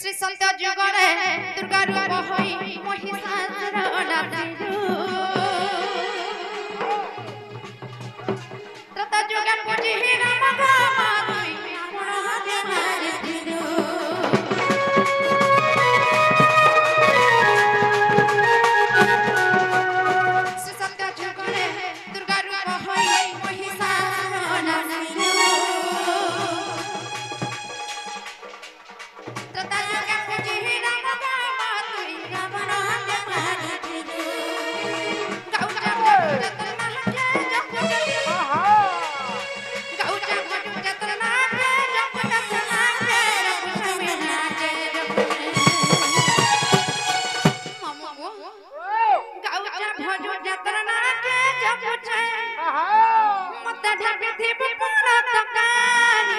श्री संत जुगरे दुर्गा रूप होई महिषासुर नाचिलु त्रता जुगे पूजी राम गामाई आपण हाथे मारिथिलु श्री संत जुगरे दुर्गा रूप होई महिषासुर नाचिलु त्रता जुगे पूजी राम गामाई आपण हाथे मारिथिलु गाउजा जतन महाके गाउजा जतन नाचे जप जतन नाचे रघुनामे नाचे ममो गाउजा भजो जतन नाचे जप छे मत ढाबे थी पुरा तकानी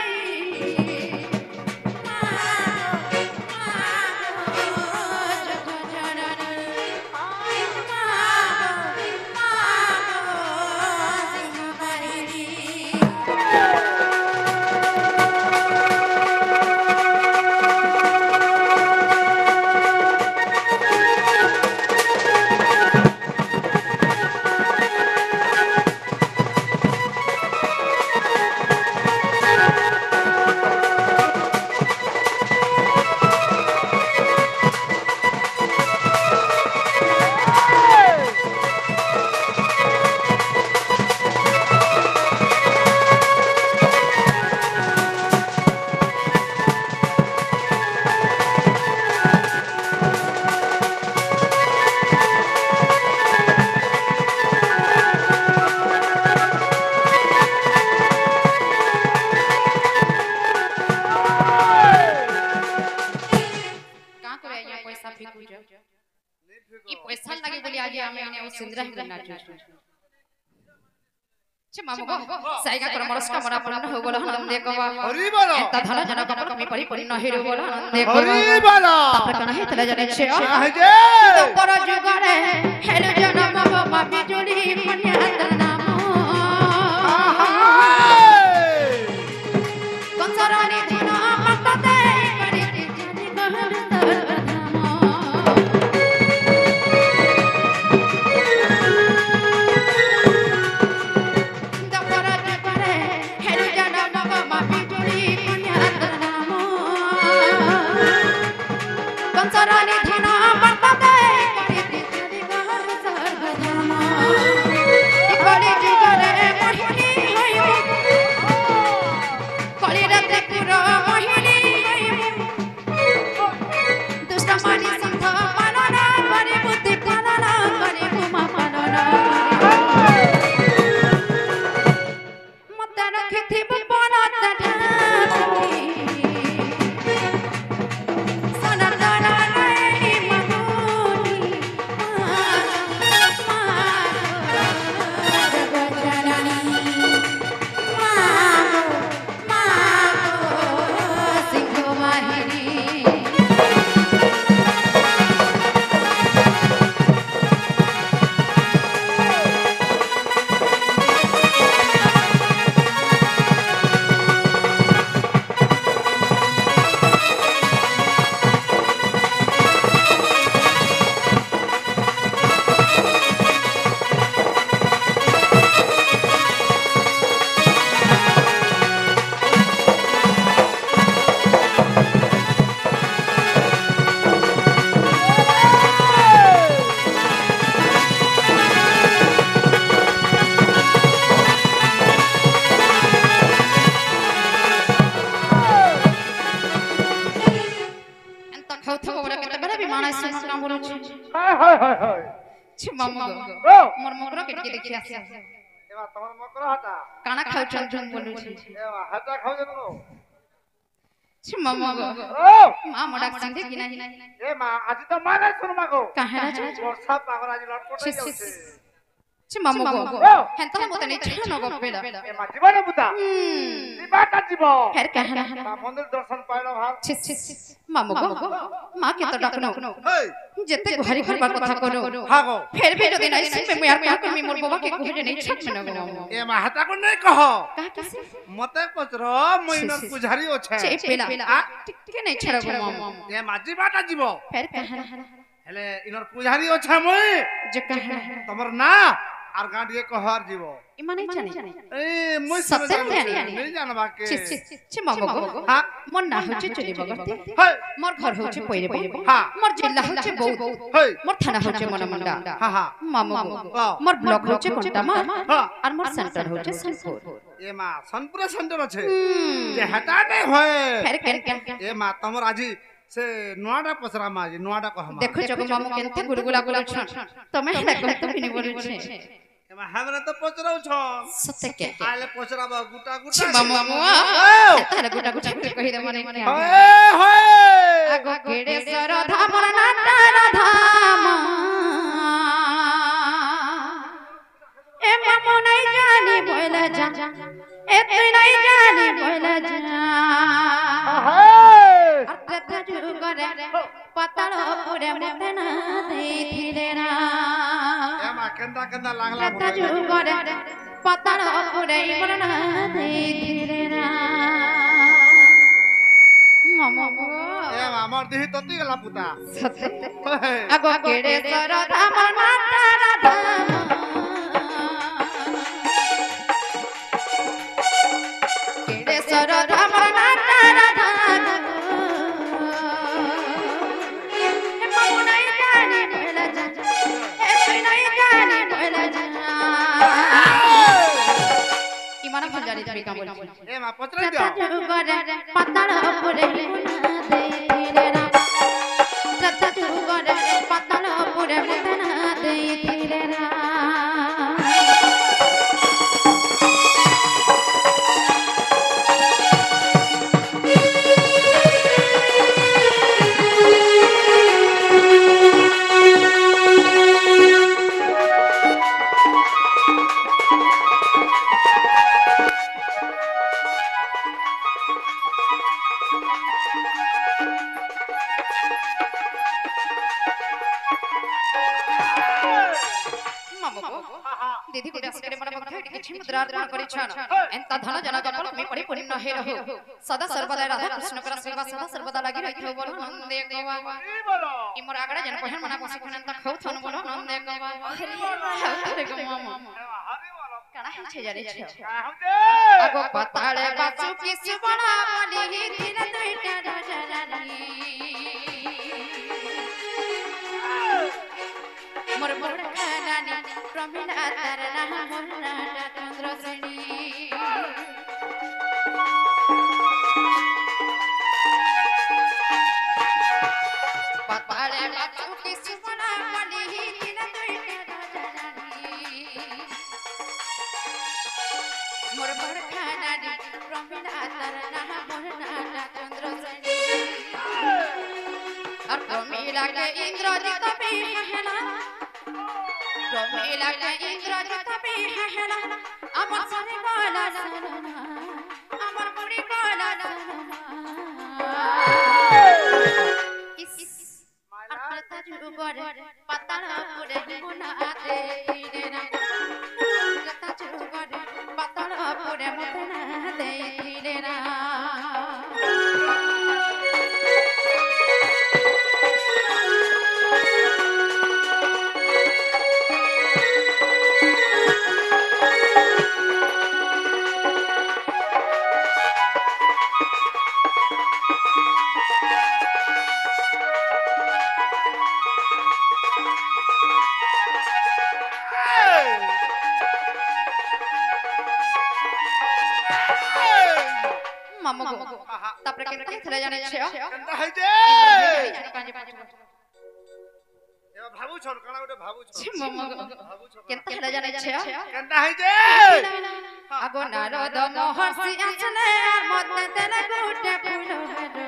ई पैसा लागे बोली आज आमे ने सिंदरा ही करना छ मामू गो साइगा कर मरस्का मरा पूर्ण हो गेल हन देखबा हरि बोलो एता धन जनक कमी परि परि न हेरो बोल हन देखबा हरि बोलो तापर कना हे तले जने छे काहे जे तो पर जुगरे हेलो जनम बाबा बिजुली पन्या नाम कंसरानी दिन पत्ते करी जानी कहर कंसरानी धन पत्ते करी जानी कहर सर्वधाम कली जुगरे मोहिनी होयो कली रात पुरा मोहिनी होयो दुष्ट मानी संत पालना करे बुद्धि पालना करे उमा पालना मत रखे थी बना तठानी सनरदाना नहीं मगुनी जगजननी मागो सिंह माहिरी मोर मकरा केट के देखि आसे एवा तमर मकरा हटा काना खाउ चल जन बोलु छी एवा हटा खाउ जनो छ मम्मा गो ओ मां मोडा संदे कि नाही ए मां आज तो माने सुन मागो काहे ना वर्षा पागर आज लटपट हो जाउछे ছি মামু গো হেনতা মতে নি ছানো গো পেলা এ মা জীবন বুতা জীবাটা জীব হের কাহনা তা মন্দির দর্শন পাইলো ভাল ছি ছি মামু গো মা কে তো ডাকনো হেই যেতে ঘরে ঘরবার কথা করো হ্যাঁ গো ফের ভি যদি নাই সিমে মুই আর কা কমি মোর বাবা কে ঘরে নেই ছাড়বে না গো এ মা হাতা কোন নাই কহ কা কিসে মতে পচর মইনর পুজারি আছে চে পেলা টিকে নাই ছাড়া গো মামু এ মা জীবাটা জীব ফের কাহনা হেলে ইনর পুজারি আছে মই যে কাহনা তোমার না আর গাঁডিয়ে কহার জীব ইমানে জানি এ মই সত্যি জানি নেই জানবা কে ছি ছি ছি মামু গো হ্যাঁ মোর না হচ্ছে চলি বগতে হেই মোর ঘর হচ্ছে পইরে হ্যাঁ মোর জিল্লা হচ্ছে বউ হেই মোর থানা হচ্ছে মনমুন্ডা হ্যাঁ হ্যাঁ মামু গো মোর ব্লক হচ্ছে কোনটামা হ্যাঁ আর মোর সেন্টার হচ্ছে সনপুর এ মা সনপুরে সেন্টার আছে যে হাটা নাই হয় ফের কেন এ মা তোমার আজি সে নোয়াটা পছরা মা আজি নোয়াটা কহ মা দেখো জগ মামু কেনতে গুলগুলা গুলছ তুমি হেডা কত কিনি বলছে এ মা হামরা তো পছরাও ছ সত্যকে আইলে পছরাবা গুটা গুটা ছি মামু তাহলে গুটা গুটা করে কই দে মনে হয় হয় আগো কেড়ে সর ধামর নাটার ধাম এ মামু নাই জানি বইলা যা এ তুই নাই জানি বইলা যা আত্রা যুগরে পাতাল পুরে মতে না দেখিলে না এ মা কেন্দা কেন্দা লাগলা আত্রা যুগরে পাতাল পুরে মন না দেখিলে না মামু এ মা আমার দেহি ততি গলা পুতা সত্যি হয় আগো কেড়ে সর ধামর নাটার ধাম কেড়ে সর ধামর নাটার ধাম এ মামু নাই জানি বইলা যা এ তুই নাই জানি বইলা যা ইমানা ভাল জানি তুমি কা বলছি এ মা পছরাই দিও যুগরে পাতাল পুরে মুনা দেখিলে না সত্য যুগরে পাতাল পুরে মুনা দেখিলে না दीदी गुड आस्करे मन भक्त के छि मुद्रार्पण करिछन एंता धन जन जपल मी परिपूर्ण हे रहो सदा सर्वदा राधा कृष्ण कर सेवा सदा सर्वदा लागि रहियो बोल नंदे गवा ई मोर आगडा जन पहन मना पसी खनन त खौ थन बोल नंदे गवा अरे गो मामा कणा हे छे जारे छ आगो पताळे बाचू की सुबणा बोली दिन दुइटा राजानी मोर मोर खानानी प्रमिला तरना मोरना चंद्र श्रेणी पताळे बाचू की सुबणा बोली दिन दुइटा राजानी मोर मोर खानानी प्रमिला तरना मोरना चंद्र श्रेणी और प्रमिला के इंद्रजित बिहना प्रमिला के इंद्रजित बिहना अमर सरे बाला सलमा अमर मुड़ी बाला सलमा इस अर्थता जुगरे पताल पुरे मुना देখিলে না अर्थता जुगरे पताल पुरे मुना देখিলে না मामू गो तापरे केनता थले जाने छ কেন্দা হই যে এ ভাবু ছন কানা ওটা ভাবু ছন ছি मामू गो केनता थले जाने छ কেন্দা হই যে আগো নারদ মহর্ষি আসলে আর মধ্যে তেলে গুটে ফুল হলো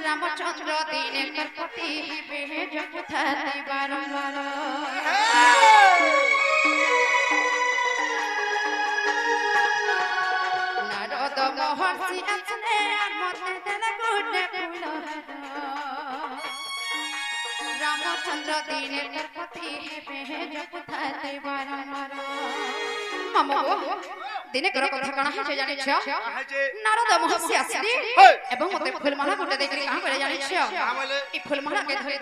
रामचंद्र दीने करपति बेज पुथाती बारंबार नारद महर्षि असले मते तेरे गुडे फूलहार रामचंद्र दीने करपति बेज पुथाती बारंबार मामो दिने कर कथा कणा है जानि छ नारद महर्षि आसली एवं मते फूलमाला गुटे देखि कहां करे जानि छ ई फूलमाला के धरि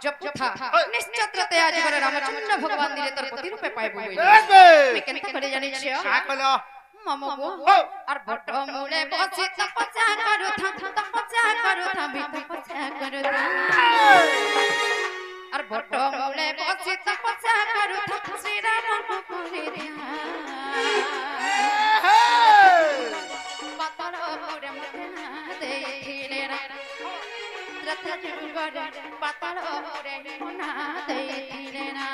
जब था निश्चित आज करे रामचंद्र भगवान दिले तर पति रूपे पाइबो मैं केन करे जानि छ का कलो ममो और बट मूले बसी तपस्या करू था भी तपस्या करू था और बट मूले बसी तपस्या करू था श्री राम करे ध्यान पाताल रे मुना दे दिलेना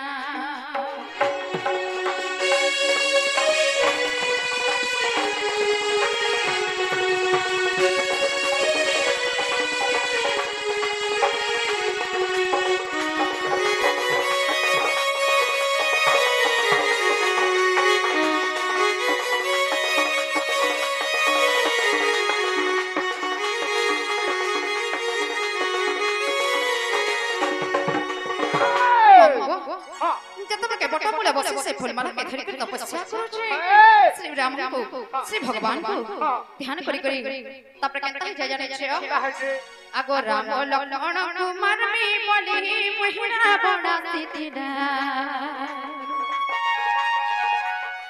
से फूलमाला के धरि तपस्या करू श्री राम को श्री भगवान को ध्यान करी तापर केनता जय जाने छ आगो राम लक्ष्मण कुमार में बोली महिरा बड़ा सीता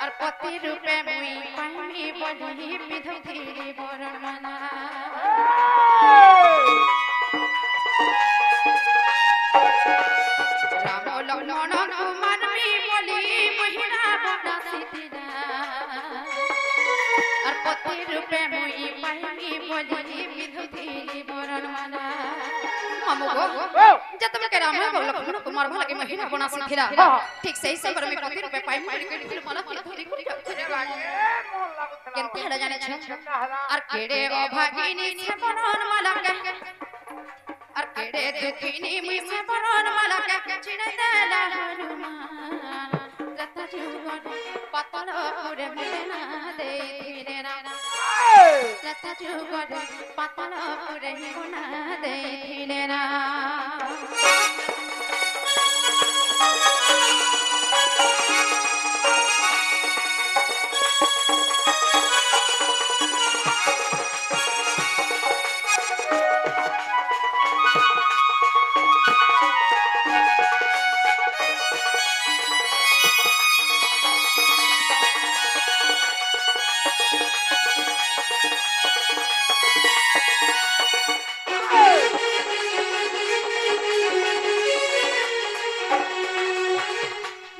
और पति रूपे मुई पानी बोली विधि बरमना राम लक्ष्मण कुमार पति रूपे मुई पानी बोली विधि बरमना हमगो जतबे के राम लक्ष्मण कुमार भला के महिना बना सिथिरा ठीक सही समय में पति रूपे पाई मार के फूलमाला के धरि केनते हड़ा जाने छ और केड़े अभागिनी से बरमला के और केड़े दुखिनी मुई से बरमला के छिने देला हनुमान रता जुगन पतल रे मना दे धीरे ना रता जुगन पतल रे मना दे धीरे ना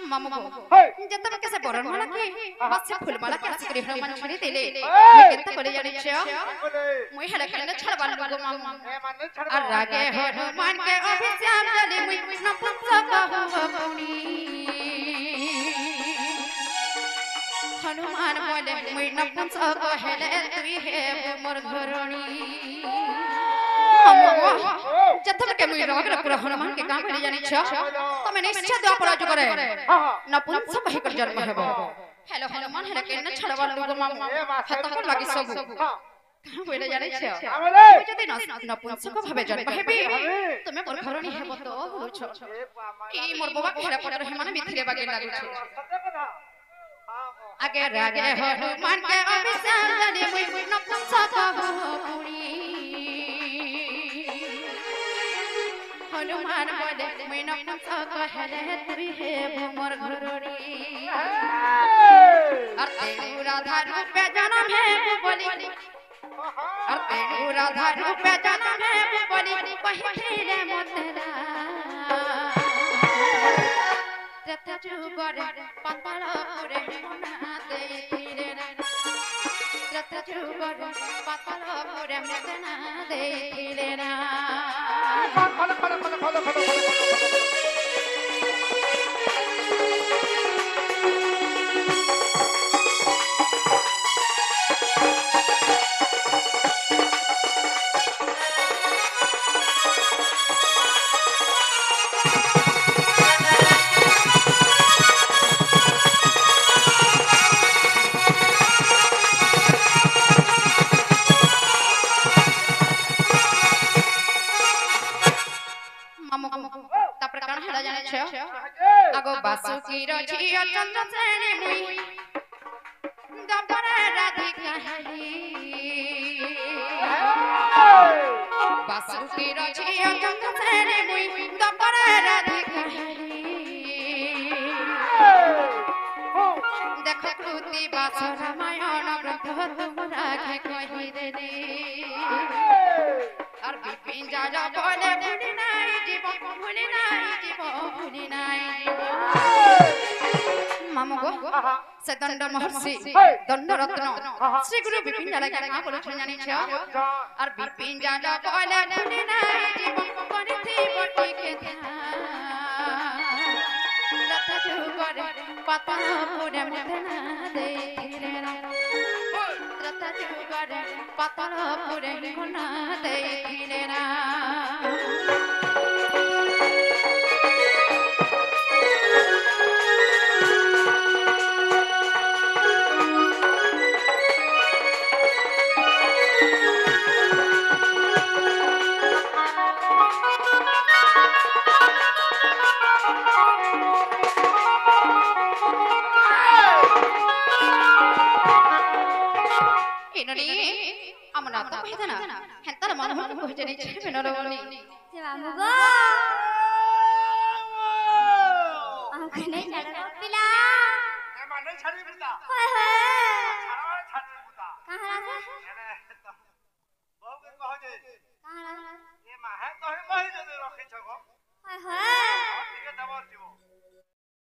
जतबे के से बरमला के बस फूलमाला के आसी हनुमान छड़ी देले केनता करे जानि छ मुई हला कने छड़बा लोगो मामा और रागे हनुमान के अभिषेक जले मुई नपुंसक होबुनी हनुमान बोले मुई नपुंसक हेले तुई हे मोर घरणी जतबे के मुई राग पूरा हनुमान के काम करे जानि छ तमे निश्चय द्वापर जो करे नपुंसक भई कर जन्म हेबो हेलो हनुमान हेले केन छड़बा लोग मामा हत को लागि सब बोले जानि छ जदि नपुंसक भाबे जन्म हेबी तमे मोर घरणी हेबो तो बोलछ की मोर बाबा खेरा पड़ रहे माने मिथिले बागे लागु छ आगे रागे हनुमान के अभिषेक जने मुई नपुंसक होबुनी हनुमान बोले मैं नपुंसक हेले तुई हे मोर घरणी और तेनु राधा रूपे जन्म है बोली और तेनु राधा रूपे जन्म है बोली पहिरे मोतरा रथ जुगर पतल रे मना दे धीरे रथ जुगर पतल रे मना दे धीरे ना জানে ছ আগো বাসুকি রঝিয়া চন্দ্র সেনে মুই দপরে রাধিকা হারি বাসুকি রঝিয়া চন্দ্র সেনে মুই দপরে রাধিকা হারি দেখো কৃতি বাস রামায়ণ গ্রন্থ তোমরা কহি রে আর বিপিন যা বলে ভুলি নাই জীবন ভুলি নাই জীবন ভুলি নাই মামু গো সে দণ্ড মহর্ষি দণ্ড রত্ন শ্রী গুরু বিপিন যা লাগে না বলেছেন জানিছ আর বিপিন যা বলে ভুলি নাই জীবন করিতে বটিকে লতা যুগরে পাতা পুরে মদনা দেখিলে লতা যুগরে পাতা পুরে মদনা দেখিলে না আমরা তো কইতে না হেতার মন হল কইতে নি ছেবেনর বলি যে মামু গো আমখানে ছাড়া পিলা এ মানে ছাড়ি বিতা হয় হয় ছাড়ি বিতা কাহারা এনে বহু কে কহ যে কাহারা এ মাহে তহে কহি দে রখি ছগো হয় হয় ঠিক দেবর দিব